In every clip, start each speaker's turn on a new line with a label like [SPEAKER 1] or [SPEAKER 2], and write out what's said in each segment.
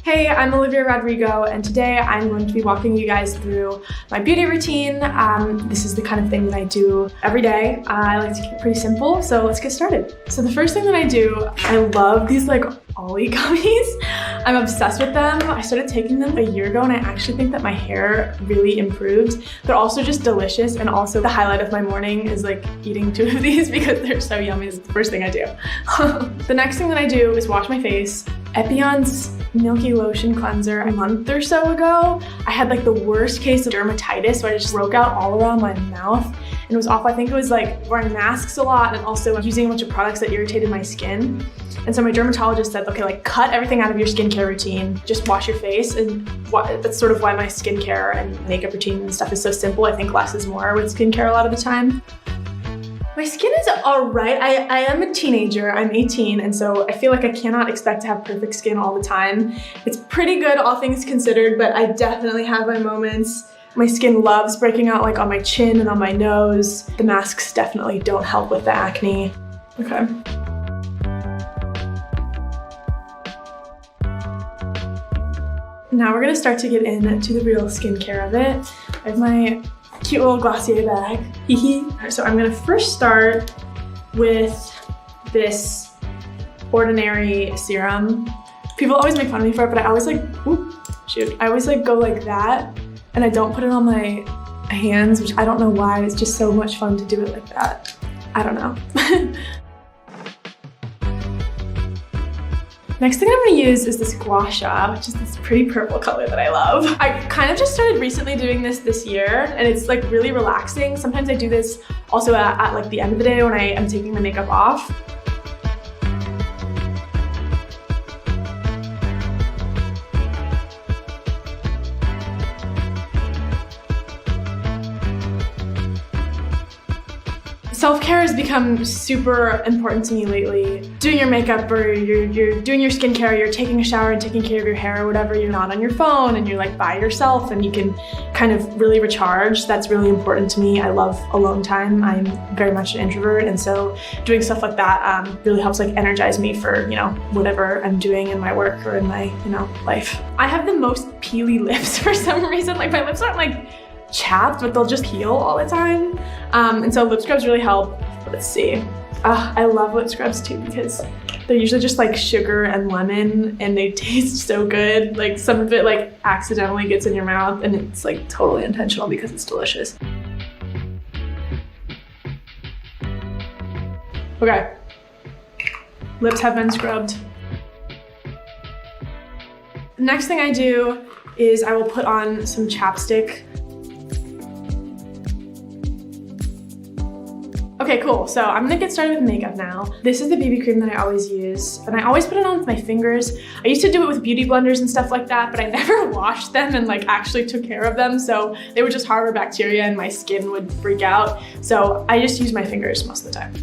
[SPEAKER 1] Hey, I'm Olivia Rodrigo, and today I'm going to be walking you guys through my beauty routine. This is the kind of thing that I do every day. I like to keep it pretty simple, so let's get started. So the first thing that I do, I love these like Ollie gummies. I'm obsessed with them. I started taking them a year ago, and I actually think that my hair really improved. They're also just delicious, and also the highlight of my morning is like eating 2 of these because they're so yummy. It's the first thing I do. The next thing that I do is wash my face. Epion's Milky Lotion Cleanser. A month or so ago, I had like the worst case of dermatitis, so I just broke out all around my mouth and it was awful. I think it was like wearing masks a lot and also using a bunch of products that irritated my skin. And so my dermatologist said, okay, like cut everything out of your skincare routine, just wash your face. And that's sort of why my skincare and makeup routine and stuff is so simple. I think less is more with skincare a lot of the time. My skin is all right. I am a teenager, I'm 18, and so I feel like I cannot expect to have perfect skin all the time. It's pretty good, all things considered, but I definitely have my moments. My skin loves breaking out like on my chin and on my nose. The masks definitely don't help with the acne. Okay. Now we're gonna start to get into the real skincare of it. I have my cute little Glossier bag. So I'm gonna first start with this Ordinary serum. People always make fun of me for it, but I always like, I always like go like that, and I don't put it on my hands, which I don't know why. It's just so much fun to do it like that. I don't know. Next thing I'm gonna use is this Gua Sha, which is this pretty purple color that I love. I kind of just started recently doing this year, and it's like really relaxing. Sometimes I do this also at like the end of the day when I am taking my makeup off. Self-care has become super important to me lately. Doing your makeup or you're doing your skincare, you're taking a shower and taking care of your hair or whatever, you're not on your phone and you're like by yourself and you can kind of really recharge. That's really important to me. I love alone time. I'm very much an introvert, and so doing stuff like that really helps like energize me for, you know, whatever I'm doing in my work or in my, you know, life. I have the most peely lips for some reason. Like my lips aren't like chapped, but they'll just peel all the time. And so lip scrubs really help. Let's see. I love lip scrubs too because they're usually just like sugar and lemon and they taste so good. Like some of it like accidentally gets in your mouth and it's like totally intentional because it's delicious. Okay. Lips have been scrubbed. Next thing I do is I will put on some chapstick. Okay, cool. So I'm gonna get started with makeup now. This is the BB cream that I always use, and I always put it on with my fingers. I used to do it with beauty blenders and stuff like that, but I never washed them and like actually took care of them, so they would just harbor bacteria and my skin would freak out. So I just use my fingers most of the time.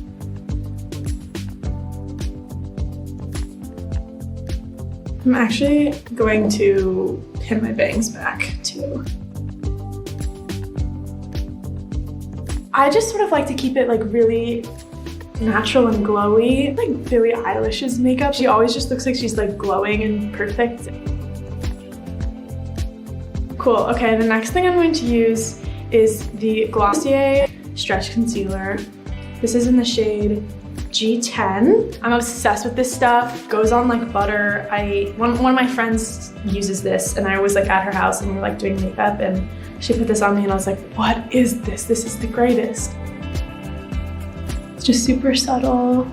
[SPEAKER 1] I'm actually going to pin my bangs back too. I just sort of like to keep it like really natural and glowy. Like Billie Eilish's makeup, she always just looks like she's like glowing and perfect. Cool, okay, the next thing I'm going to use is the Glossier Stretch Concealer. This is in the shade G10. I'm obsessed with this stuff. Goes on like butter. One of my friends uses this and I was like at her house and we were like doing makeup and she put this on me and I was like, what is this? This is the greatest. It's just super subtle.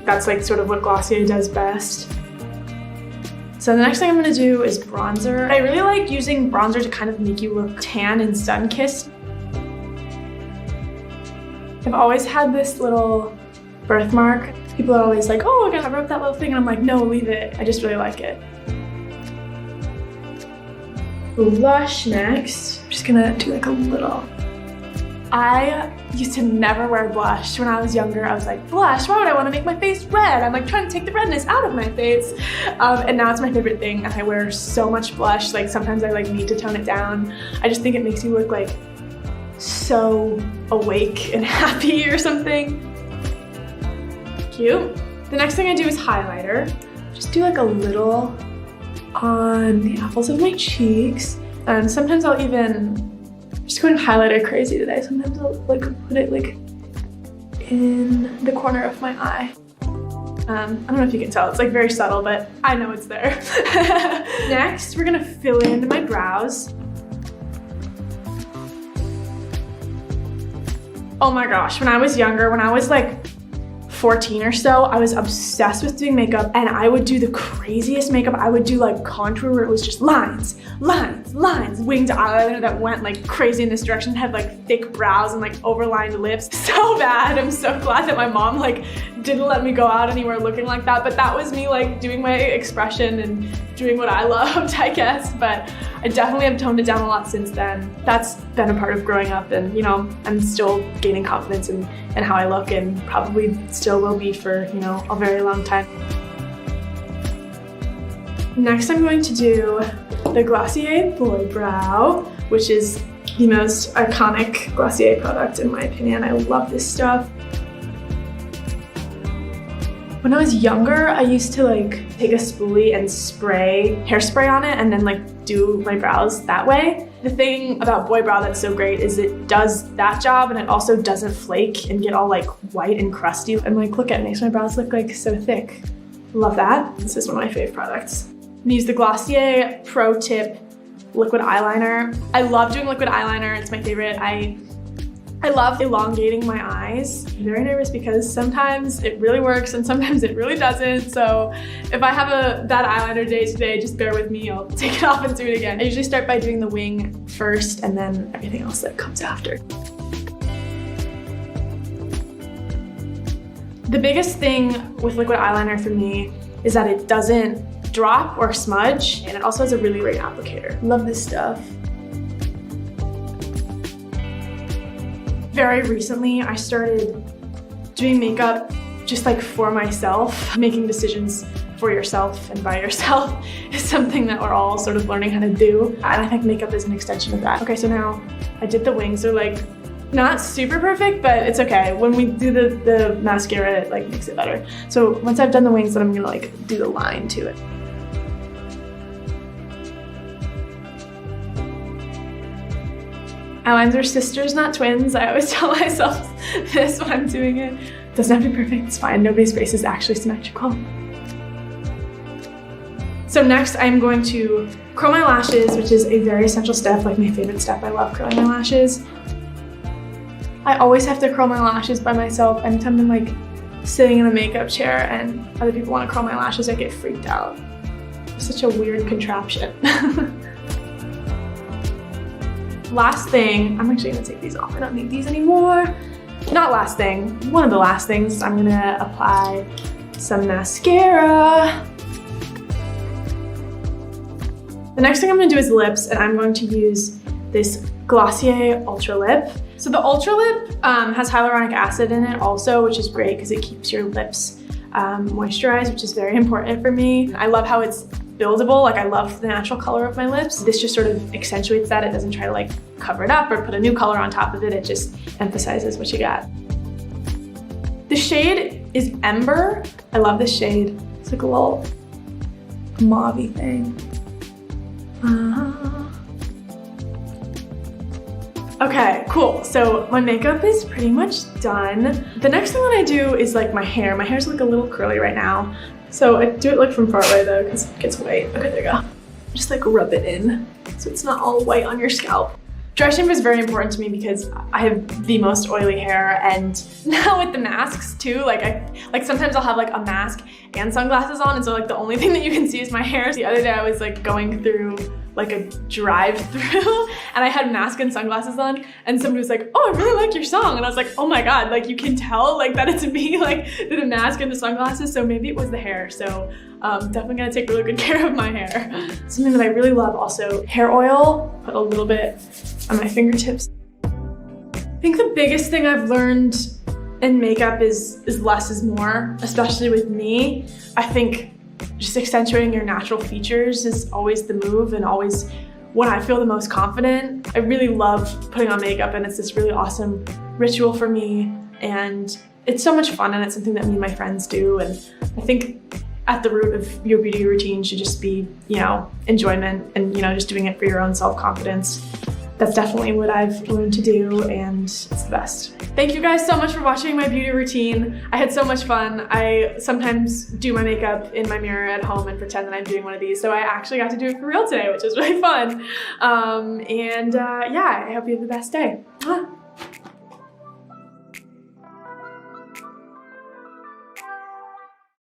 [SPEAKER 1] That's like sort of what Glossier does best. So the next thing I'm gonna do is bronzer. I really like using bronzer to kind of make you look tan and sun-kissed. I've always had this little birthmark. People are always like, oh, we're gonna cover up that little thing. And I'm like, no, leave it. I just really like it. Blush next. I'm just gonna do like a little. I used to never wear blush when I was younger. I was like, blush, why would I want to make my face red? I'm like trying to take the redness out of my face. And now it's my favorite thing and I wear so much blush. Like sometimes I like need to tone it down. I just think it makes you look like so awake and happy or something. Cute. The next thing I do is highlighter. Just do like a little on the apples of my cheeks. And sometimes I'll even, just going highlighter crazy today. Sometimes I'll like put it like in the corner of my eye. I don't know if you can tell, it's like very subtle, but I know it's there. Next, we're gonna fill in my brows. Oh my gosh, when I was younger, when I was like 14 or so, I was obsessed with doing makeup, and I would do the craziest makeup. I would do like contour where it was just lines, lines, lines, winged eyeliner that went like crazy in this direction, had like thick brows and like overlined lips. So bad. I'm so glad that my mom like didn't let me go out anywhere looking like that, but that was me like doing my expression and doing what I loved, I guess. But I definitely have toned it down a lot since then. That's been a part of growing up, and you know, I'm still gaining confidence in how I look, and probably still will be for, you know, a very long time. Next, I'm going to do the Glossier Boy Brow, which is the most iconic Glossier product in my opinion. I love this stuff. When I was younger, I used to like take a spoolie and spray hairspray on it and then like do my brows that way. The thing about Boy Brow that's so great is it does that job, and it also doesn't flake and get all like white and crusty. And like, look at it, makes my brows look like so thick. Love that. This is one of my fave products. I'm gonna use the Glossier Pro Tip liquid eyeliner. I love doing liquid eyeliner, it's my favorite. I love elongating my eyes. I'm very nervous because sometimes it really works and sometimes it really doesn't. So if I have a bad eyeliner day today, just bear with me, I'll take it off and do it again. I usually start by doing the wing first and then everything else that comes after. The biggest thing with liquid eyeliner for me is that it doesn't drop or smudge, and it also has a really great applicator. Love this stuff. Very recently, I started doing makeup just like for myself. Making decisions for yourself and by yourself is something that we're all sort of learning how to do. And I think makeup is an extension of that. Okay, so now I did the wings. They're like not super perfect, but it's okay. When we do the mascara, it like makes it better. So once I've done the wings, then I'm gonna like do the line to it. Eyelines are sisters, not twins. I always tell myself this when I'm doing it. It doesn't have to be perfect, it's fine. Nobody's face is actually symmetrical. So next I'm going to curl my lashes, which is a very essential step, like my favorite step. I love curling my lashes. I always have to curl my lashes by myself. Anytime I'm like sitting in a makeup chair and other people want to curl my lashes, I get freaked out. It's such a weird contraption. Last thing, I'm actually gonna take these off. I don't need these anymore. Not last thing, one of the last things, I'm gonna apply some mascara. The next thing I'm gonna do is lips, and I'm going to use this Glossier Ultra Lip. So the Ultra Lip has hyaluronic acid in it also, which is great because it keeps your lips moisturized, which is very important for me. I love how it's buildable, like I love the natural color of my lips. This just sort of accentuates that. It doesn't try to like cover it up or put a new color on top of it. It just emphasizes what you got. The shade is Ember. I love this shade. It's like a little mauve-y thing. Okay, cool. So my makeup is pretty much done. The next thing that I do is like my hair. My hair's like a little curly right now. So I do it like from far away though, because it gets white. Okay, there you go. Just like rub it in so it's not all white on your scalp. Dry shampoo is very important to me because I have the most oily hair, and now with the masks too, like sometimes I'll have like a mask and sunglasses on, and so like the only thing that you can see is my hair. The other day I was like going through like a drive-through and I had mask and sunglasses on, and somebody was like, oh, I really like your song. And I was like, oh my God, like you can tell like that it's me, like the mask and the sunglasses. So maybe it was the hair. So definitely gonna take really good care of my hair. Something that I really love also, hair oil. Put a little bit on my fingertips. I think the biggest thing I've learned in makeup is less is more, especially with me. I think just accentuating your natural features is always the move, and always when I feel the most confident. I really love putting on makeup, and it's this really awesome ritual for me, and it's so much fun, and it's something that me and my friends do. And I think at the root of your beauty routine should just be, you know, enjoyment and, you know, just doing it for your own self-confidence. That's definitely what I've learned to do, and it's the best. Thank you guys so much for watching my beauty routine. I had so much fun. I sometimes do my makeup in my mirror at home and pretend that I'm doing one of these, so I actually got to do it for real today, which was really fun. Yeah, I hope you have the best day. Mwah.